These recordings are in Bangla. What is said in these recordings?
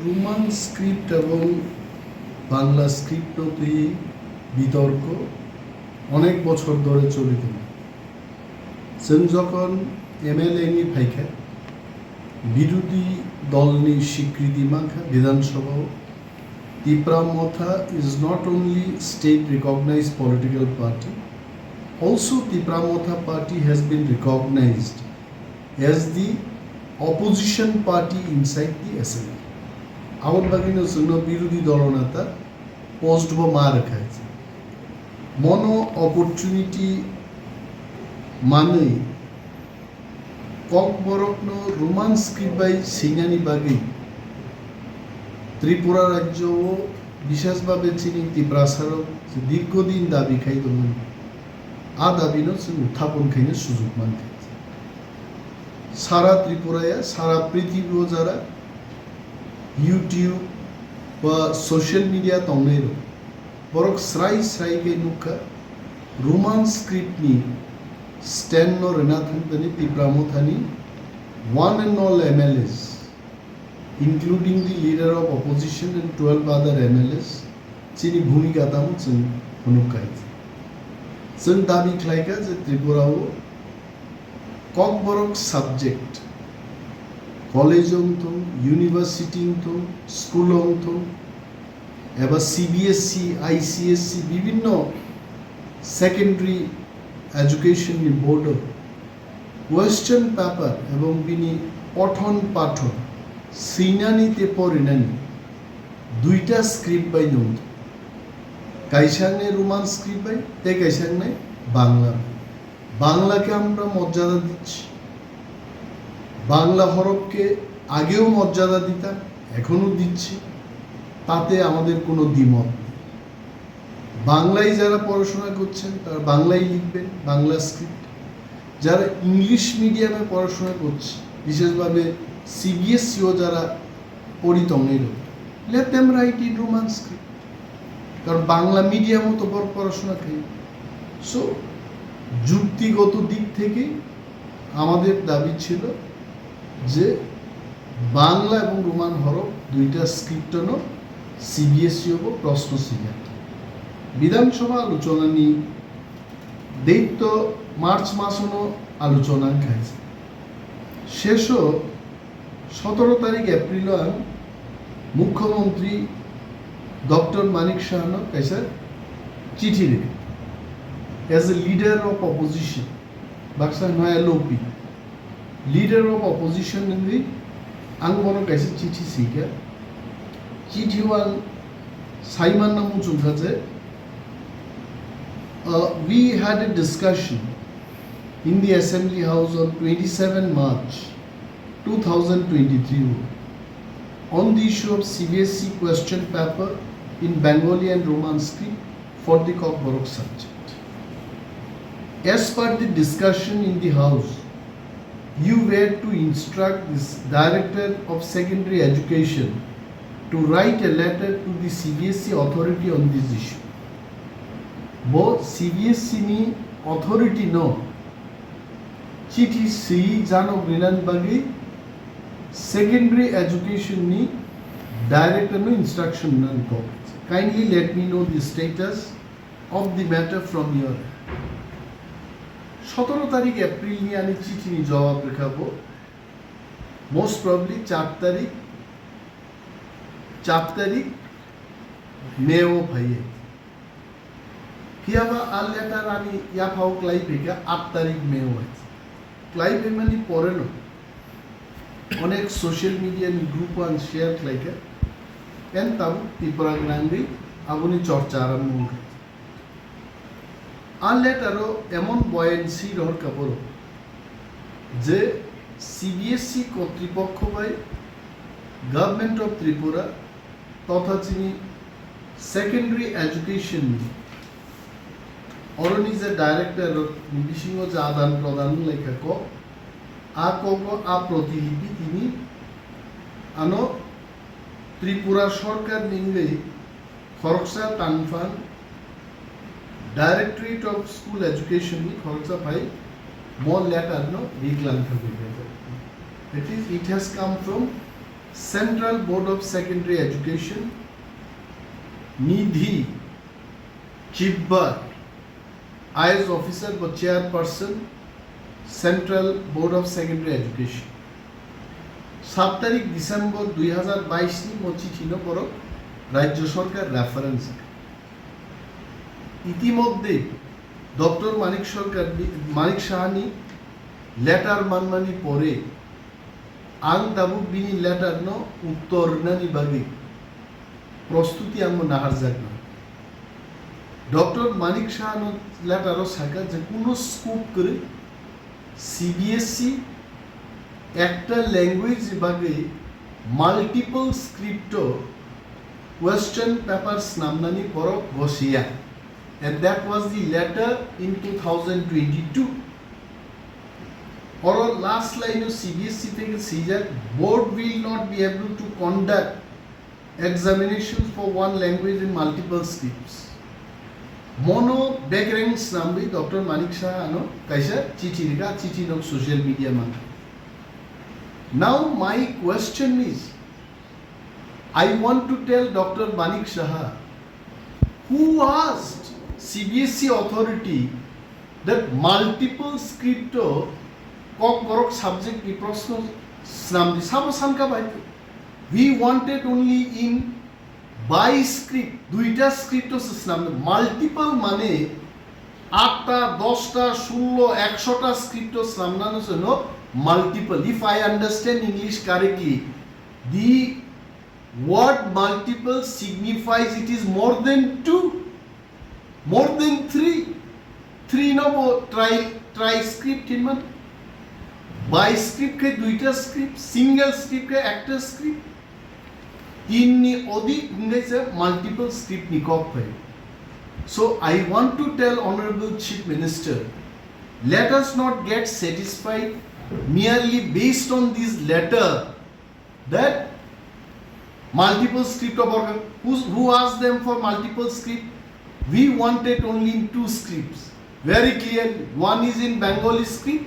রোমান স্ক্রিপ্ট এবং বাংলা স্ক্রিপ্ট প্রতি বিতর্ক অনেক বছর ধরে চলিত जों যখন এমএলএ ফাইখা বিরোধী দলনি স্বীকৃতি মাখা বিধানসভাও Tipra Motha is not only state recognized political party, also Tipra Motha party has been recognized as the opposition party inside the assembly. আমার বাগিনের জন্য বিরোধী দলনেতা পোস্ট বা মা রাখা হয়েছে মনো অপরচুনিটি মানে cock বরকন Roman script by Singhani বাগি ত্রিপুরা রাজ্য বিশেষভাবে চিনি ত্রিপ্রাসারক দীর্ঘদিন দাবি খাই দন আ দাবিনো जों উত্থাপন খাইनो সুযোগ মানতে সারা ত্রিপুরায় সারা পৃথিবীও যারা ইউটিউব বা সোশ্যাল মিডিয়া তংনের বরক স্রাই স্রাই কে নুকা রোমান স্ক্রিপ্ট নি স্ট্যান্ড নো রেনাথনি Tipra Motha ni one and all MLAs including the leader of opposition and 12 other MLAs chini bhumika tam जों hunukai जों दाबि खालायगा जे त्रिपुराओ Kokborok subject college university school एबा सीबीएसई आईसीएसई विभिन्न secondary education board western paper एवं बिनी पठन पाठन सीनानीते परिणानी दुईटा स्क्रिप्ट बाई नौ काइसांगने रोमान स्क्रिप्ट बाई ते काइसांगने बांगला बांगला के আমরা মর্যাদা দিচ্ছি বাংলা হরফকে আগেও মর্যাদা দিতাম এখনো দিচ্ছি তাতে আমাদের কোনো দ্বিমত নেই বাংলায় যারা পড়াশোনা করছেন তারা বাংলায় লিখবেন বাংলা স্ক্রিপ্ট যারা ইংলিশ মিডিয়ামে পড়াশোনা করছে বিশেষভাবে সিবিএসইও যারা পরিতঙ্গের let them write in Roman script কারণ বাংলা মিডিয়ামও তো পড়াশোনা খাই সো যুক্তিগত দিক থেকে আমাদের দাবি ছিল যে বাংলা এবং রোমান হরফ দুইটা স্ক্রিপ্টনো সিবিএসই হব প্রশ্ন সিরিয়াল বিধানসভা আলোচনা নিয়ে দৈত্য মার্চ মাসনো আলোচনা খাইছে শেষও 17 তারিখ এপ্রিল মুখ্যমন্ত্রী ডক্টর মানিক সাহানো কাইসা চিঠি লিখে as a leader of opposition baksa no LOP leader of opposition in the angbono kaise chithi sika chithi wan saiman namu chunga je we had a discussion in the assembly house on 27 March 2023 on the issue of CBSE question paper in Bengali and Roman script for the Khuk subject. As per the discussion in the house, you were to instruct this director of secondary education to write a letter to the CBSE authority on this issue. Both CBSE ni authority no chithi si jano grinan bagi secondary education ni director no instruction nan ko. Kindly let me know the status of the matter from your end. 17 তারিখ এপ্রিল নিয়ে আমি চিঠি নিয়ে জবাব লেখাবো মোস্ট প্রবলি 4 তারিখ মেও ভাইয়ে কিয়াবা আর লেটার আমি ইয়া ফাও ক্লাইভ রেখা 8 তারিখ মেও আছে ক্লাইভ মানে পরে না অনেক social media group one share লাইকা এন তাও ত্রিপুরা গ্রান্ডি আগুনি চর্চা আরম্ভ করে আর লেটারও এমন বয়েন্সি রহর কাপড় যে সিবিএসই কর্তৃপক্ষ বাই গভর্নমেন্ট অফ ত্রিপুরা তথা চিনি সেকেন্ডারি এডুকেশন অরনি যে ডাইরেক্টর বিশিং যে আদান প্রদান লেখা ক আ প্রতিলিপি তিনি আনো ত্রিপুরা সরকার নিঙ্গে খরকসা টানফান Directorate of School Education ni khorcha bhai more letter no Viglan it has come from Central Board of Secondary Education, Nidhi Chibbar, IAS officer বা chairperson, Central Board of Secondary Education. 7 তারিখ ডিসেম্বর 2022 নি মচি ছিল পর রাজ্য সরকার রেফারেন্স ইতিমধ্যে ডক্টর মানিক সাহানি লেটার মানমানি পরে আং দাবু বিনি লেটার ন উত্তর নানি বাগি প্রস্তুতি আঙ্গ নাহার জাগন ডক্টর মানিক সাহানো লেটারও সাকা যে কোনো স্কুপ করে সিবিএসই একটা ল্যাঙ্গুয়েজ বাগে মাল্টিপল স্ক্রিপ্ট কোয়েশ্চন পেপারস নামনানি পর বসিয়া and that was the letter in 2022 or last line of CBSE থেকে caesar board will not be able to conduct examinations for one language in multiple scripts mono backgrounds nambi Dr. Manik Shah ano kaisa chichi liga chichi nok social media man. Now my question is, I want to tell Dr. Manik Shah who asked CBSE authority that multiple script kok borok subject ki proshno snamdi sabo sanka baite we wanted only in by script duita script snamdi multiple mane 8টা 10টা 16 100টা script snamnano jono multiple. If I understand English correctly, the word multiple signifies it is more than 2, more than 3 no try script in man by script ke duita script single script ke একটা script inni অধিক ইংরেজি multiple script ni kok pai. So I want to tell Honorable Chief Minister, let us not get satisfied merely based on this letter that multiple script of who asked them for multiple script. We wanted only in 2 scripts very clearly. One is in Bengali script,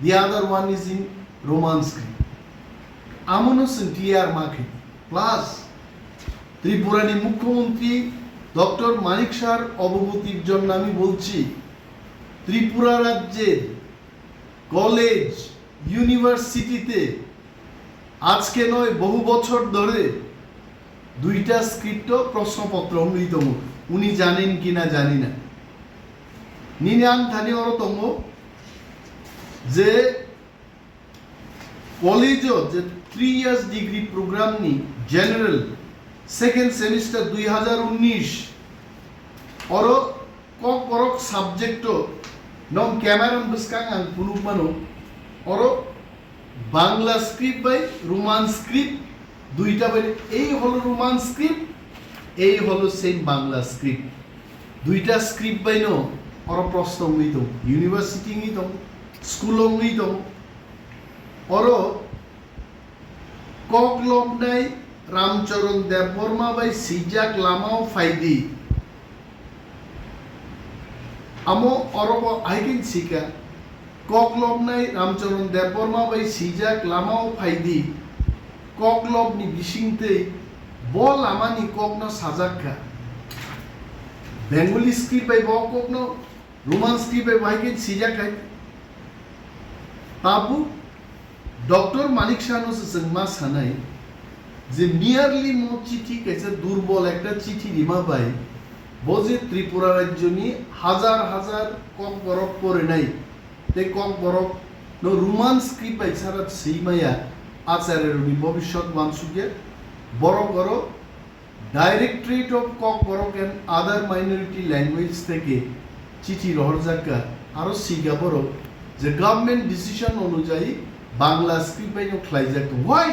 the other one is in Roman script. Amonos clear market plus ত্রিপুরানি মুখ্যমন্ত্রী ডক্টর মানিক শাহর অবগতির জন্য আমি বলছি ত্রিপুরা রাজ্যের কলেজ ইউনিভার্সিটিতে আজকে নয় বহু বছর ধরে 2টা স্ক্রিপ্ট প্রশ্নপত্র অঙ্গিতম উনি জানেন কিনা জানি না নিনাং থানি অরতম যে কলেজও যে 3 ইয়ার্স ডিগ্রি প্রোগ্রাম নি জেনারেল সেকেন্ড সেমিস্টার 2019 অর কক করক সাবজেক্ট নম ক্যামেরাম বসকাং আং পুনুমানো অর বাংলা স্ক্রিপ্ট বাই রোমান স্ক্রিপ্ট 2টা বাই এই হলো রোমান স্ক্রিপ্ট এই হলো সেম বাংলা স্ক্রিপ্ট 2টা স্ক্রিপ্ট বাই নো অর প্রশ্ন হইত ইউনিভার্সিটি হইত স্কুল হইত অর কক লবনাই রামচরণ দেববর্মা বাই সিজাক লামাও ফাইদি আমো অরব আইকিন সিকা কক লবনাই রামচরণ দেববর্মা বাই সিজাক লামাও ফাইদি কক লবনি বিসিংতে বল আমানি কক ন সাজাক্কা বেঙ্গলি স্ক্রিপ্ট বাই কক ন রোমান স্ক্রিপ্ট বাই আইকিন সিজাক খাই তাবু ডক্টর মানিক শাহনো সঙ্গমা সানাই যে নিয়ারলি মো চিঠি কাছে দুর্বল একটা চিঠি রিমা পাই বজে ত্রিপুরা রাজ্য নিয়ে হাজার হাজার কক বরফ করে নাই তে কক বরফ নো রোমান স্ক্রিপ্ট বাই সারা সেইমায়া আচারের ভবিষ্যৎ মানসুকে বড় বড় ডাইরেক্টরেট অফ কক বরফ এন্ড আদার মাইনরিটি ল্যাঙ্গুয়েজ থেকে চিঠি রহরজাকা আরো সিগা বড় যে গভর্নমেন্ট ডিসিশন অনুযায়ী বাংলা স্ক্রিপ্ট বাই নো খ্লাইজাক হোয়াই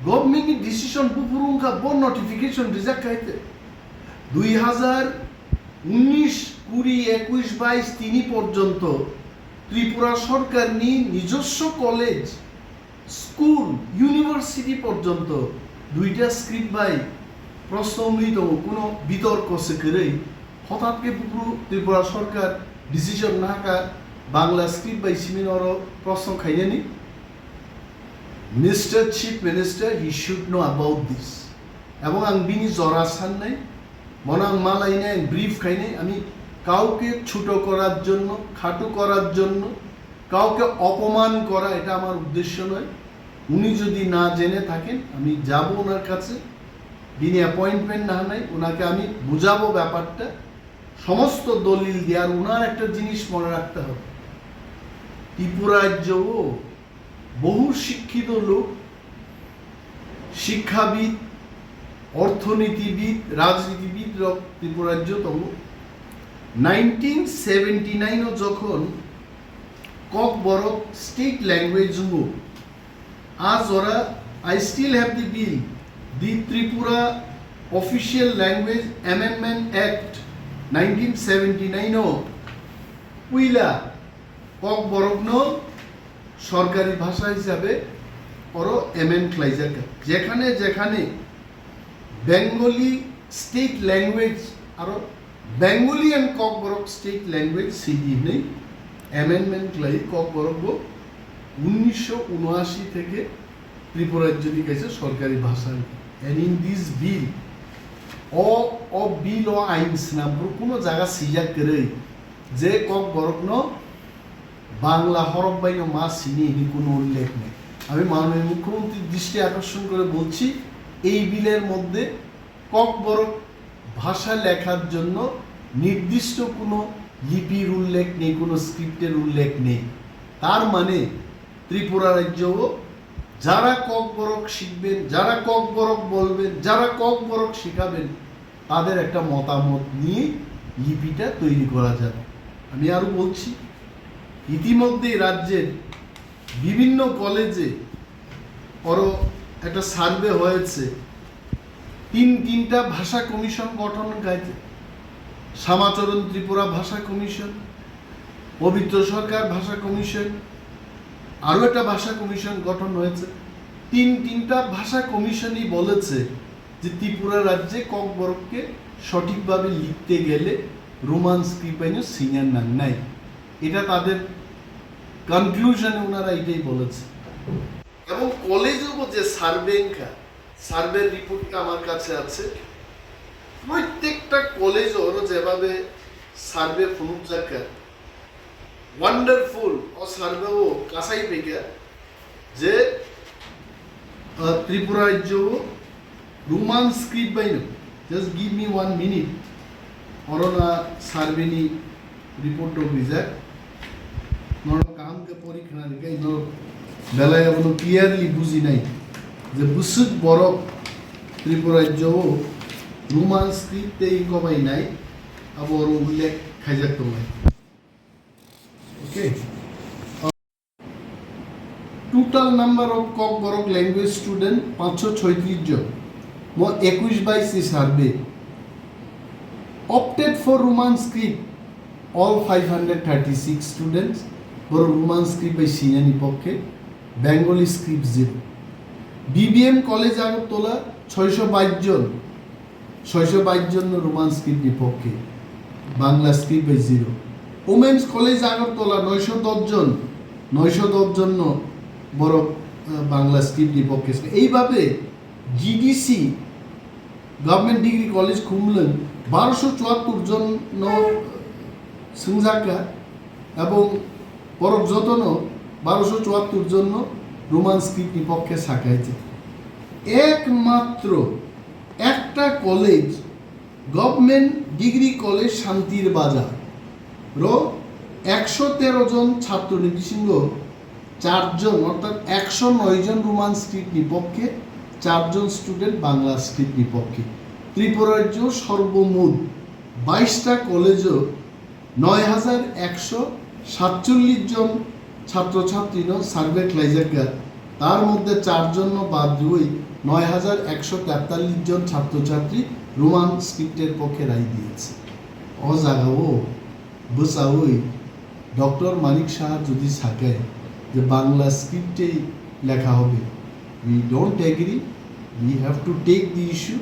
গভর্নমেন্ট ডিসিশন পুপুরুঙ্কা বন নোটিফিকেশন রিজেক্ট খাইতে 2019 20 21 22 3 পর্যন্ত ত্রিপুরা সরকার নিজস্ব কলেজ স্কুল ইউনিভার্সিটি পর্যন্ত 2টা স্ক্রিপ্ট বাই প্রশ্ন অমৃত কোনো বিতর্ক সে করে হঠাৎ পুপুরু ত্রিপুরা সরকার ডিসিশন নাকা বাংলা স্ক্রিপ্ট বাই সিমিনর প্রশ্ন খাইনি Mr. Chief Minister, he should know about this. এবং আমি বিনি জরাসান নাই মনাং মালাই নাই ব্রিফ খাই নাই আমি কাউকে ছোট করার জন্য খাটো করার জন্য কাউকে অপমান করা এটা আমার উদ্দেশ্য নয় উনি যদি না জেনে থাকেন আমি যাব ওনার কাছে বিনি অ্যাপয়েন্টমেন্ট না নাই ওনাকে আমি বুঝাবো ব্যাপারটা সমস্ত দলিল দিয়ে আর ওনার একটা জিনিস মনে রাখতে হবে ত্রিপুরা রাজ্যও বহু শিক্ষিত লোক শিক্ষাবিদ অর্থনীতিবিদ রাজনীতিবিদ ত্রিপুরা রাজ্য তম 1979 যখন কক বরক স্টেট ল্যাঙ্গুয়েজ হবো আজ ওরা I still have the bill the Tripura official language amendment act 1979 উইলা কক বরক ন সরকারি ভাষা হিসাবে ওরা এমএন ক্লাইজার যেখানে যেখানে বেঙ্গলি স্টেট ল্যাঙ্গুয়েজ আরো Bengali and cock Borok state language CD নেই অ্যামেন্ডমেন্ট ক্লাই কক বরক 1979 থেকে ত্রিপুরা রাজ্য দিকেছে সরকারি ভাষা অ্যান্ড ইন দিস বিল ও বিল ও আইনস নাম কোনো জায়গা সিজা করে যে কক বরক ন বাংলা হরফ বাইন মা সিনি এটি কোনো উল্লেখ নেই আমি মাননীয় মুখ্যমন্ত্রীর দৃষ্টি আকর্ষণ করে বলছি এই বিলের মধ্যে কক বরক ভাষা লেখার জন্য নির্দিষ্ট কোনো লিপির উল্লেখ নেই কোনো স্ক্রিপ্টের উল্লেখ নেই তার মানে ত্রিপুরা রাজ্যও যারা কক বরক শিখবেন যারা কক বরক বলবেন যারা কক বরক শেখাবেন তাদের একটা মতামত নিয়ে লিপিটা তৈরি করা যাবে আমি আরো বলছি ইতিমধ্যে রাজ্যের বিভিন্ন কলেজে আরো একটা সার্ভে হয়েছে তিনটা ভাষা কমিশন গঠন হয়েছে শ্যামাচরণ ত্রিপুরা ভাষা কমিশন পবিত্র সরকার ভাষা কমিশন আরো একটা ভাষা কমিশন গঠন হয়েছে তিনটা ভাষা কমিশনই বলেছে যে ত্রিপুরা রাজ্যে কক বরককে সঠিকভাবে লিখতে গেলে রোমান স্ক্রিপ্ট সিনিয়র নাম নাই এটা তাদের কনক্লুশনে ওনারা এটাই বলেছে এবং কলেজেও যে সার্ভের রিপোর্টটা আমার কাছে আছে প্রত্যেকটা কলেজ ওর যেভাবে সার্ভে ফুনুজাকার ওয়ান্ডারফুল ও সার্ভেও কাসাই পেকা যে ত্রিপুরা রাজ্য রোমান স্ক্রিপ্ট বাইন জাস্ট গিভ মি 1 মিনিট অরনা সার্ভেনি রিপোর্ট বিজাক নর কাম কে পরীক্ষা নিকাই নর বেলায় কোনো ক্লিয়ারলি বুঝি নাই যে বুসুদ বরক ত্রিপুরা রাজ্য রোমান স্ক্রিপ্টে কমাই নাই আবার উল্লেখ খাইজাক তোমায় okay total number of Kokborok language student 536 জন 21/22 survey opted for Roman script all 536 students were Roman script by সিনানি পক্ষে Bengali script 0 BBM college Agartala 622 জন রোমান স্ক্রিপ্ট পক্ষে Bangla script by 0 women's college Agartala 910 জন বড় বাংলা স্ক্রিপ্ট পক্ষে এইভাবে GDC government degree college Khumulwng 1274 জন সংজাকা এবং বরফ যতন 1274 জন রোমান স্ক্রিপ্ট পক্ষে শাখাইছে একমাত্র একটা কলেজ গভর্নমেন্ট ডিগ্রি কলেজ শান্তির বাজার 113 জন ছাত্র নির্দিষ্ট 4 জন অর্থাৎ 109 জন রোমান স্ক্রিপ্ট নিপক্ষে 4 জন স্টুডেন্ট বাংলা স্ক্রিপ্ট নিপক্ষে ত্রিপুরা রাজ্য সর্বমোট 22টা কলেজও 9147 জন ছাত্রছাত্রী সার্ভে ক্লাইজার তার মধ্যে 4 জন বাদ দিয়ে 9143 জন ছাত্রছাত্রী রোমান স্ক্রিপ্টের পক্ষে রায় দিয়েছে ও জায়গাও বসাওই ডক্টর মানিক শাহ যদি থাকে যে বাংলা স্ক্রিপ্টেই লেখা হবে we don't agree we have to take the issue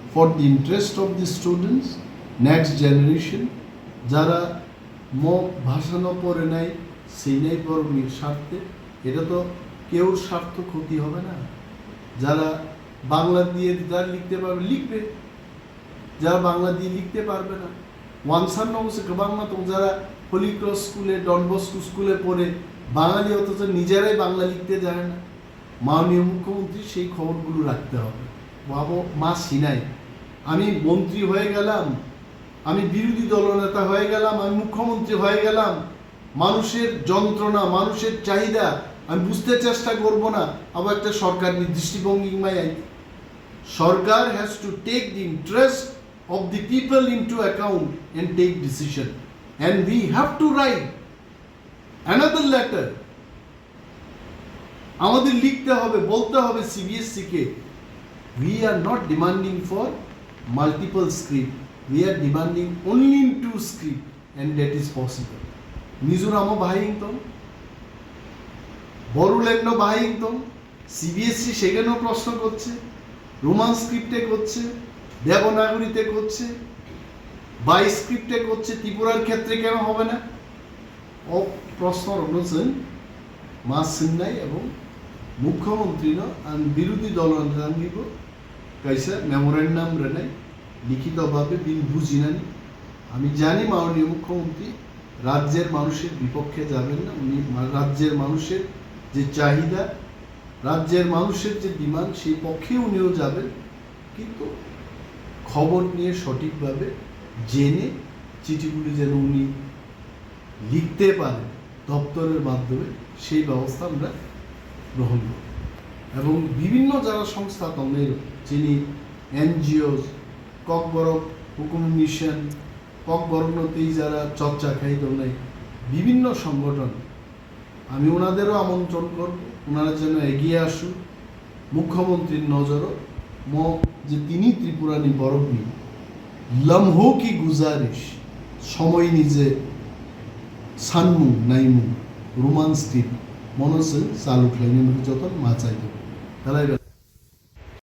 for the interest of the students next generation যারা ভাষা ন পড়ে নাই সেই নাই পড়বে স্বার্থে এটা তো কেউ স্বার্থ ক্ষতি হবে না। যারা বাংলা দিয়ে যারা লিখতে পারবে লিখবে, যারা বাংলা দিয়ে লিখতে পারবে না ওয়ানসার নবসে বাংলা তো যারা হোলি ক্রস স্কুলে ডনবস্কো স্কুলে পড়ে বাঙালি অথচ নিজেরাই বাংলা লিখতে জানে না, মাননীয় মুখ্যমন্ত্রী সেই খবরগুলো রাখতে হবে। বাবু মা সিনাই, আমি মন্ত্রী হয়ে গেলাম, আমি বিরোধী দলনেতা হয়ে গেলাম, আমি মুখ্যমন্ত্রী হয়ে গেলাম, মানুষের যন্ত্রণা মানুষের চাহিদা আমি বুঝতে চেষ্টা করব না, আবার একটা সরকার দৃষ্টিভঙ্গিমায় সরকার has to take the interest of the people into account and take decision, and we have to write another letter. আমাদের লিখতে হবে, বলতে হবে CBSE K, we are not demanding for multiple script, we are demanding only in 2 script and that is possible. মিজোরামও বাহাইংতম, বড়োল্যান্ডও বাহাইংতম, সিবিএসসি সেখানেও প্রশ্ন করছে, রোমান স্ক্রিপ্টে করছে, দেবনাগরীতে করছে, বাই স্ক্রিপ্টে করছে, ত্রিপুরার ক্ষেত্রে কেন হবে না? প্রশ্ন অনুযায়ী মা সিন্নাই এবং মুখ্যমন্ত্রী আর বিরোধী দল কাইসা মেমোরেন্ডাম রেনাই লিখিতভাবে বিল বুঝিনানি। আমি জানি মাননীয় মুখ্যমন্ত্রী রাজ্যের মানুষের বিপক্ষে যাবেন না, উনি রাজ্যের মানুষের যে চাহিদা, রাজ্যের মানুষের যে ডিমান্ড সেই পক্ষে উনিও যাবেন, কিন্তু খবর নিয়ে সঠিকভাবে জেনে চিঠিগুলি যেন উনি লিখতে পারেন দপ্তরের মাধ্যমে সেই ব্যবস্থা আমরা গ্রহণ করি। এবং বিভিন্ন যারা সংস্থা তমের যিনি এনজিওস ককবরক হুকুম মিশন ককবরকনতেই যারা চর্চা খাই তোমরাই বিভিন্ন সংগঠন, আমি ওনাদেরও আমন্ত্রণ করব, ওনারা যেন এগিয়ে আসুন। মুখ্যমন্ত্রীর নজরও যে তিনি ত্রিপুরানি বরফনি লম্হো কি গুজারিশ সময় নিজে সানমু নাইমু রোমান স্ক্রিপ্ট মনসে চালু খাইনি যত মা চাইতে তাহলে